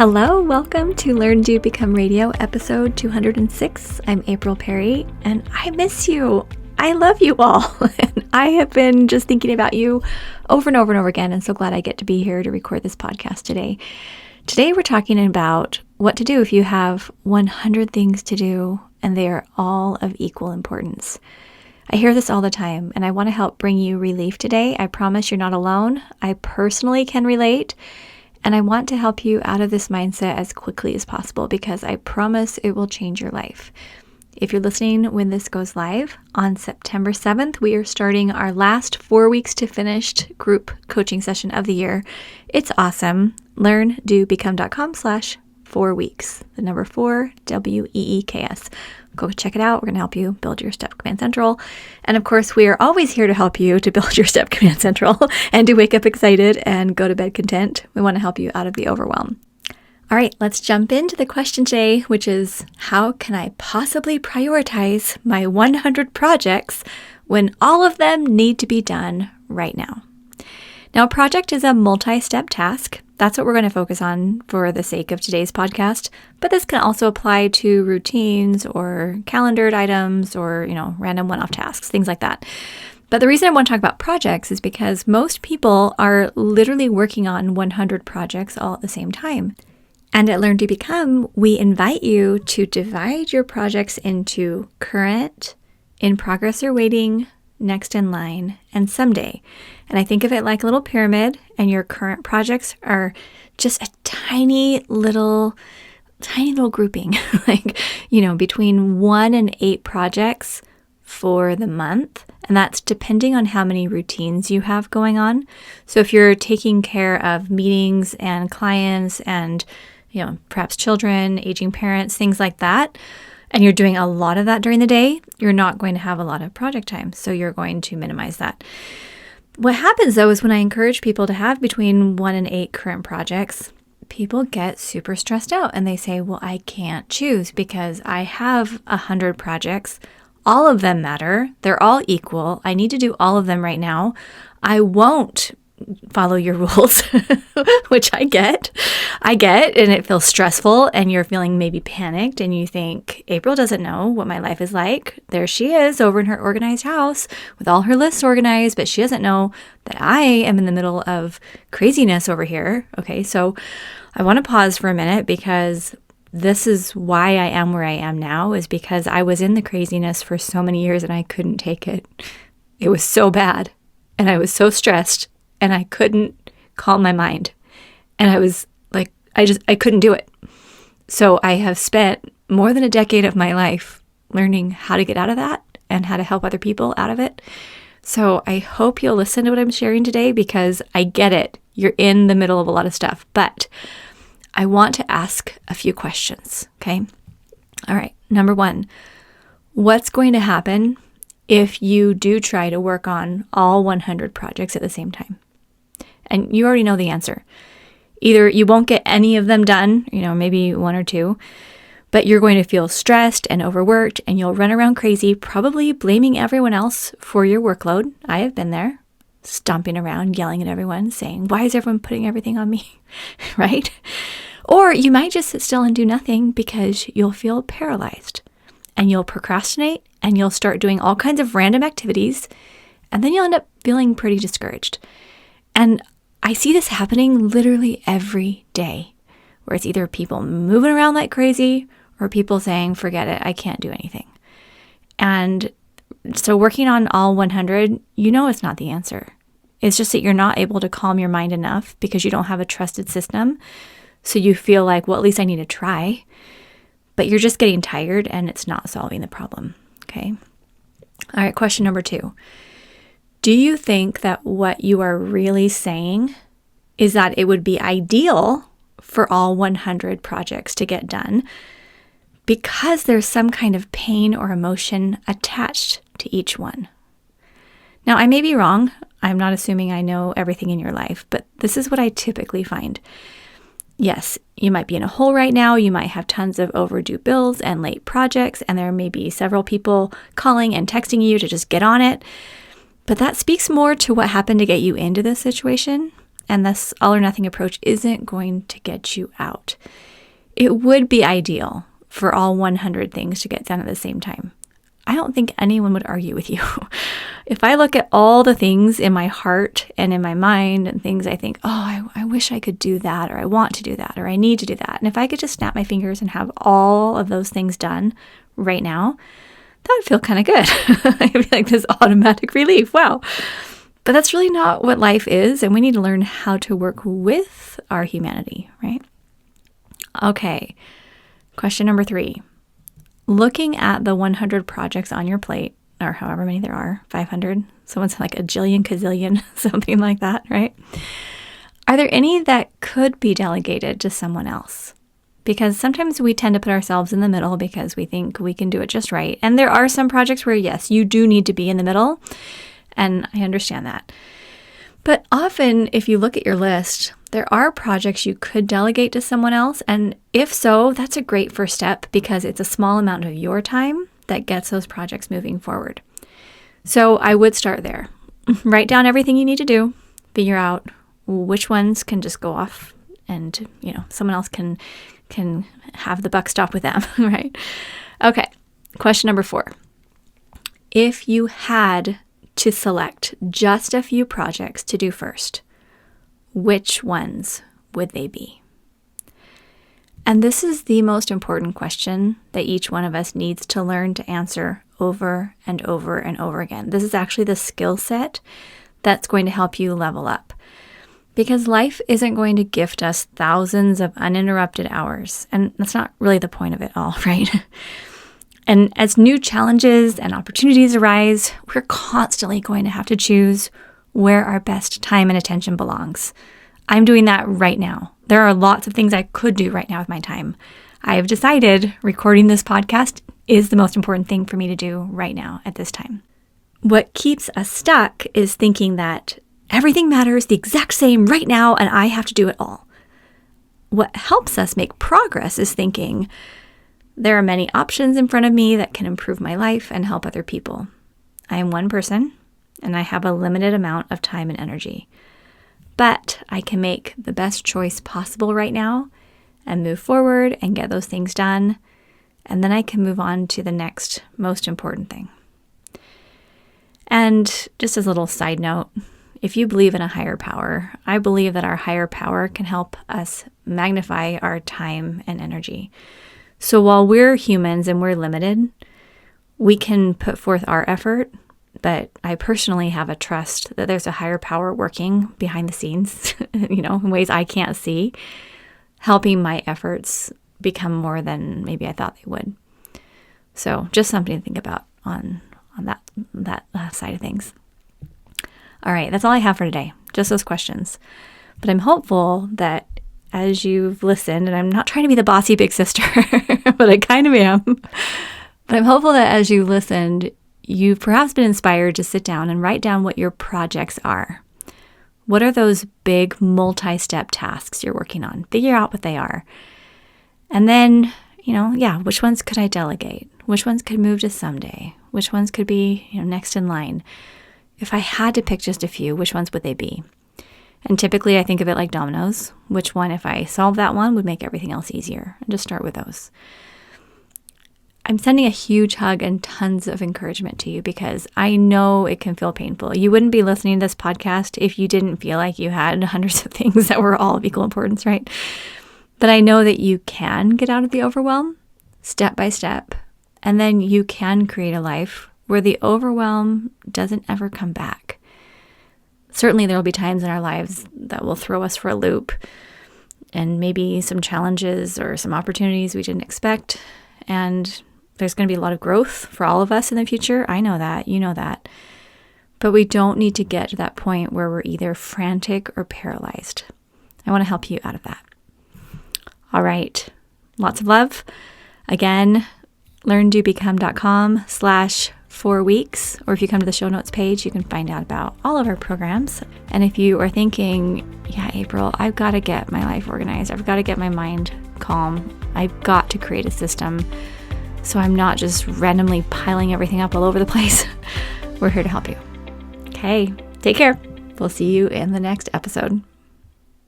Hello, welcome to Learn, Do, Become Radio, episode 206. I'm April Perry, and I miss you. I love you all. And I have been just thinking about you over and over and over again, and so glad I get to be here to record this podcast today. Today, we're talking about what to do if you have 100 things to do, and they are all of equal importance. I hear this all the time, and I want to help bring you relief today. I promise you're not alone. I personally can relate. And I want to help you out of this mindset as quickly as possible because I promise it will change your life. If you're listening when this goes live on September 7th, we are starting our last 4 weeks to finished group coaching session of the year. It's awesome. LearnDoBecome.com/4 weeks. The number 4, WEEKS. Go check it out. We're going to help you build your Step Command Central. And of course, we are always here to help you to build your Step Command Central and to wake up excited and go to bed content. We want to help you out of the overwhelm. All right, let's jump into the question today, which is, how can I possibly prioritize my 100 projects when all of them need to be done right now? Now, a project is a multi-step task. That's what we're going to focus on for the sake of today's podcast. But this can also apply to routines or calendared items or, random one-off tasks, things like that. But the reason I want to talk about projects is because most people are literally working on 100 projects all at the same time. And at Learn to Become, we invite you to divide your projects into current, in progress or waiting, next in line, and someday. And I think of it like a little pyramid, and your current projects are just a tiny little grouping, between 1 and 8 projects for the month. And that's depending on how many routines you have going on. So if you're taking care of meetings and clients and, perhaps children, aging parents, things like that, and you're doing a lot of that during the day, you're not going to have a lot of project time. So you're going to minimize that. What happens, though, is when I encourage people to have between 1 and 8 current projects, people get super stressed out and they say, well, I can't choose because I have 100 projects. All of them matter. They're all equal. I need to do all of them right now. I won't follow your rules, which I get, and it feels stressful, and you're feeling maybe panicked, and you think, April doesn't know what my life is like. There she is over in her organized house with all her lists organized, but she doesn't know that I am in the middle of craziness over here. Okay, so I want to pause for a minute because this is why I am where I am now, is because I was in the craziness for so many years and I couldn't take it. It was so bad, and I was so stressed, and I couldn't calm my mind. And I was like, I couldn't do it. So I have spent more than a decade of my life learning how to get out of that and how to help other people out of it. So I hope you'll listen to what I'm sharing today because I get it. You're in the middle of a lot of stuff, but I want to ask a few questions, okay? All right, number 1, what's going to happen if you do try to work on all 100 projects at the same time? And you already know the answer. Either you won't get any of them done, maybe 1 or 2, but you're going to feel stressed and overworked, and you'll run around crazy, probably blaming everyone else for your workload. I have been there, stomping around, yelling at everyone, saying, why is everyone putting everything on me, right? Or you might just sit still and do nothing because you'll feel paralyzed, and you'll procrastinate, and you'll start doing all kinds of random activities, and then you'll end up feeling pretty discouraged. And I see this happening literally every day, where it's either people moving around like crazy or people saying, forget it, I can't do anything. And so working on all 100, it's not the answer. It's just that you're not able to calm your mind enough because you don't have a trusted system. So you feel like, well, at least I need to try. But you're just getting tired and it's not solving the problem. Okay. All right. Question number 2. Do you think that what you are really saying is that it would be ideal for all 100 projects to get done because there's some kind of pain or emotion attached to each one? Now, I may be wrong. I'm not assuming I know everything in your life, but this is what I typically find. Yes, you might be in a hole right now. You might have tons of overdue bills and late projects, and there may be several people calling and texting you to just get on it. But that speaks more to what happened to get you into this situation and this all or nothing approach isn't going to get you out. It would be ideal for all 100 things to get done at the same time. I don't think anyone would argue with you. If I look at all the things in my heart and in my mind and things I think, I wish I could do that, or I want to do that, or I need to do that. And if I could just snap my fingers and have all of those things done right now, that would feel kind of good. I'd be like this automatic relief. Wow. But that's really not what life is. And we need to learn how to work with our humanity, right? Okay. Question number 3. Looking at the 100 projects on your plate, or however many there are, 500, someone's like a jillion, gazillion, something like that, right? Are there any that could be delegated to someone else? Because sometimes we tend to put ourselves in the middle because we think we can do it just right. And there are some projects where, yes, you do need to be in the middle, and I understand that. But often, if you look at your list, there are projects you could delegate to someone else. And if so, that's a great first step because it's a small amount of your time that gets those projects moving forward. So I would start there. Write down everything you need to do, figure out which ones can just go off and, someone else can have the buck stop with them, right? Okay. Question number 4. If you had to select just a few projects to do first, which ones would they be? And this is the most important question that each one of us needs to learn to answer over and over and over again. This is actually the skill set that's going to help you level up. Because life isn't going to gift us thousands of uninterrupted hours. And that's not really the point of it all, right? And as new challenges and opportunities arise, we're constantly going to have to choose where our best time and attention belongs. I'm doing that right now. There are lots of things I could do right now with my time. I have decided recording this podcast is the most important thing for me to do right now at this time. What keeps us stuck is thinking that everything matters the exact same right now and I have to do it all. What helps us make progress is thinking, there are many options in front of me that can improve my life and help other people. I am one person and I have a limited amount of time and energy. But I can make the best choice possible right now and move forward and get those things done. And then I can move on to the next most important thing. And just as a little side note, if you believe in a higher power, I believe that our higher power can help us magnify our time and energy. So while we're humans and we're limited, we can put forth our effort, but I personally have a trust that there's a higher power working behind the scenes, in ways I can't see, helping my efforts become more than maybe I thought they would. So just something to think about on that side of things. All right, that's all I have for today, just those questions. But I'm hopeful that as you've listened, and I'm not trying to be the bossy big sister, but I kind of am. But I'm hopeful that as you listened, you've perhaps been inspired to sit down and write down what your projects are. What are those big multi-step tasks you're working on? Figure out what they are. And then, which ones could I delegate? Which ones could move to someday? Which ones could be, next in line? If I had to pick just a few, which ones would they be? And typically I think of it like dominoes. Which one, if I solve that one, would make everything else easier? And just start with those. I'm sending a huge hug and tons of encouragement to you because I know it can feel painful. You wouldn't be listening to this podcast if you didn't feel like you had hundreds of things that were all of equal importance, right? But I know that you can get out of the overwhelm step by step, and then you can create a life where the overwhelm doesn't ever come back. Certainly there will be times in our lives that will throw us for a loop, and maybe some challenges or some opportunities we didn't expect, and there's going to be a lot of growth for all of us in the future. I know that, you know that. But we don't need to get to that point where we're either frantic or paralyzed. I want to help you out of that. All right. Lots of love. Again, learndobecome.com/4 weeks, or if you come to the show notes page, you can find out about all of our programs. And if you are thinking, yeah, April, I've got to get my life organized. I've got to get my mind calm. I've got to create a system so I'm not just randomly piling everything up all over the place. We're here to help you. Okay, take care. We'll see you in the next episode.